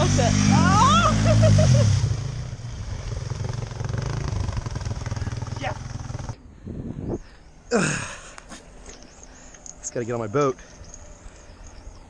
almost it. Oh! Yeah. Just gotta get on my boat.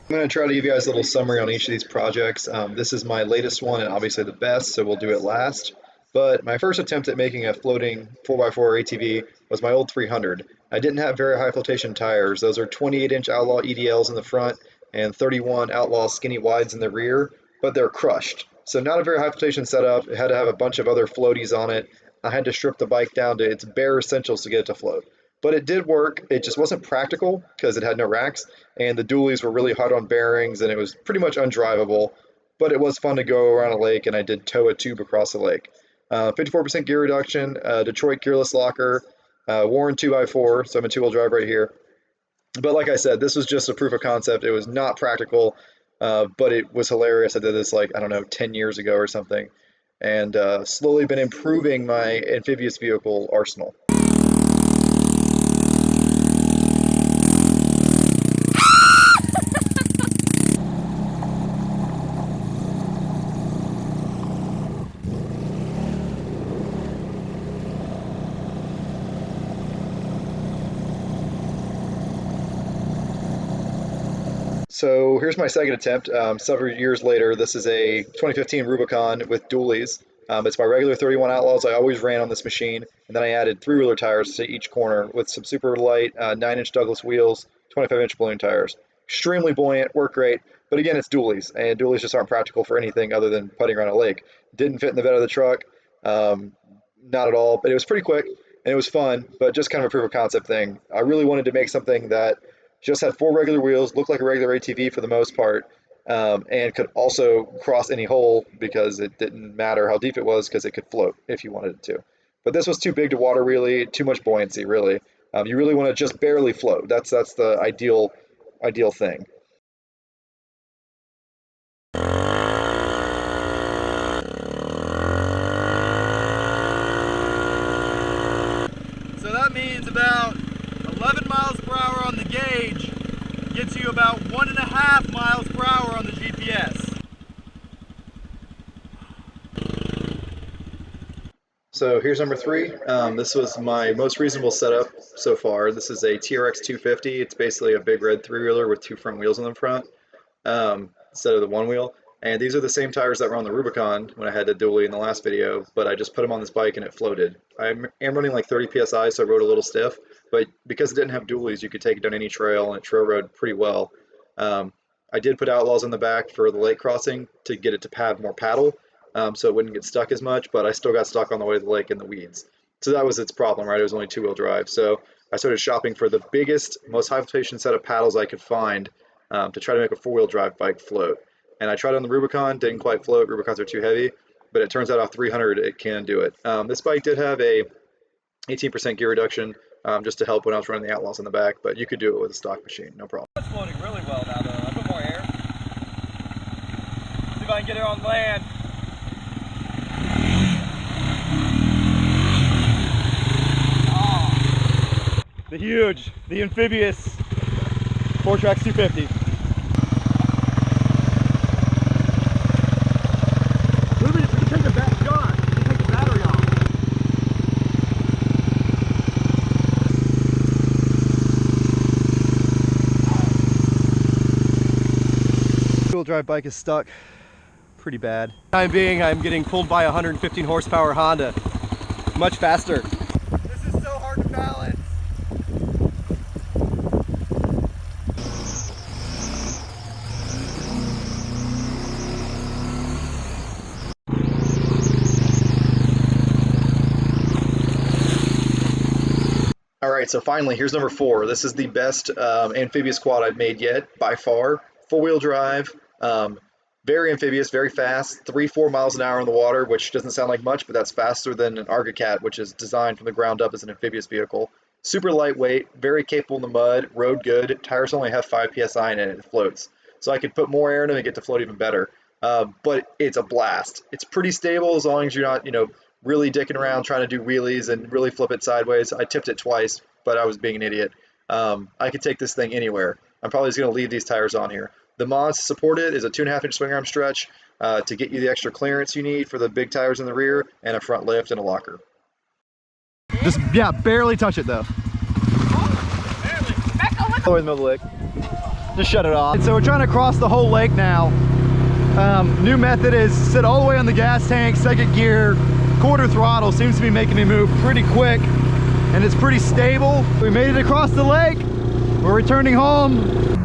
I'm going to try to give you guys a little summary on each of these projects. This is my latest one and obviously the best, so we'll do it last. But my first attempt at making a floating 4x4 ATV was my old 300. I didn't have very high flotation tires. Those are 28-inch Outlaw EDLs in the front and 31 Outlaw skinny wides in the rear, but they're crushed. So not a very high flotation setup. It had to have a bunch of other floaties on it. I had to strip the bike down to its bare essentials to get it to float. But it did work. It just wasn't practical because it had no racks, and the dualies were really hard on bearings, and it was pretty much undrivable. But it was fun to go around a lake, and I did tow a tube across the lake. 54% gear reduction, Detroit gearless locker, Warren 2x4, so I'm in two-wheel drive right here. But like I said, this was just a proof of concept. It was not practical, but it was hilarious. I did this like, I don't know, 10 years ago or something, and slowly been improving my amphibious vehicle arsenal. So here's my second attempt. Several years later, this is a 2015 Rubicon with dualies. It's my regular 31 Outlaws I always ran on this machine, and then I added three-wheeler tires to each corner with some super light 9-inch Douglas wheels, 25-inch balloon tires. Extremely buoyant, work great, but again, it's dualies, and dualies just aren't practical for anything other than putting around a lake. Didn't fit in the bed of the truck, not at all, but it was pretty quick, and it was fun, but just kind of a proof of concept thing. I really wanted to make something that just had four regular wheels, looked like a regular ATV for the most part, and could also cross any hole because it didn't matter how deep it was because it could float if you wanted it to. But this was too big to water wheelie, too much buoyancy really. You really want to just barely float. That's the ideal thing. So that means about 11 miles per hour on the gauge gets you about 1.5 miles per hour on the GPS. So here's number three. This was my most reasonable setup so far. This is a TRX 250. It's basically a big red three-wheeler with two front wheels on the front instead of the one wheel. And these are the same tires that were on the Rubicon when I had the dually in the last video, but I just put them on this bike and it floated. I am running like 30 PSI, so I rode a little stiff, but because it didn't have dualies, you could take it down any trail and it trail rode pretty well. I did put Outlaws in the back for the lake crossing to get it to have more paddle, so it wouldn't get stuck as much, but I still got stuck on the way to the lake in the weeds. So that was its problem, right? It was only two-wheel drive. So I started shopping for the biggest, most high-flotation set of paddles I could find to try to make a four-wheel drive bike float. And I tried on the Rubicon, didn't quite float. Rubicons are too heavy, but it turns out off 300 it can do it. This bike did have a 18% gear reduction just to help when I was running the Outlaws in the back, but you could do it with a stock machine, no problem. It's floating really well now though. I put more air. See if I can get it on land. Oh. The amphibious fourtrax 250. Wheel drive bike is stuck pretty bad. Time being, I'm getting pulled by a 115 horsepower Honda. Much faster. This is so hard to balance. All right, so finally, here's number four. This is the best amphibious quad I've made yet, by far. Four-wheel drive, very amphibious, very fast, 3-4 miles an hour in the water, which doesn't sound like much, but that's faster than an Arga Cat, which is designed from the ground up as an amphibious vehicle. Super lightweight, very capable in the mud, rode good. Tires only have 5 PSI in it, and it floats. So I could put more air in it and get to float even better. But it's a blast. It's pretty stable as long as you're not, really dicking around trying to do wheelies and really flip it sideways. I tipped it twice, but I was being an idiot. I could take this thing anywhere. I'm probably just going to leave these tires on here. The mods to support it is a 2.5-inch swing arm stretch, to get you the extra clearance you need for the big tires in the rear, and a front lift and a locker. Just, yeah, barely touch it though. Barely. Back over. All the way in the middle of the lake. Just shut it off. And so we're trying to cross the whole lake now. New method is sit all the way on the gas tank, second gear, quarter throttle. Seems to be making me move pretty quick, and it's pretty stable. We made it across the lake. We're returning home.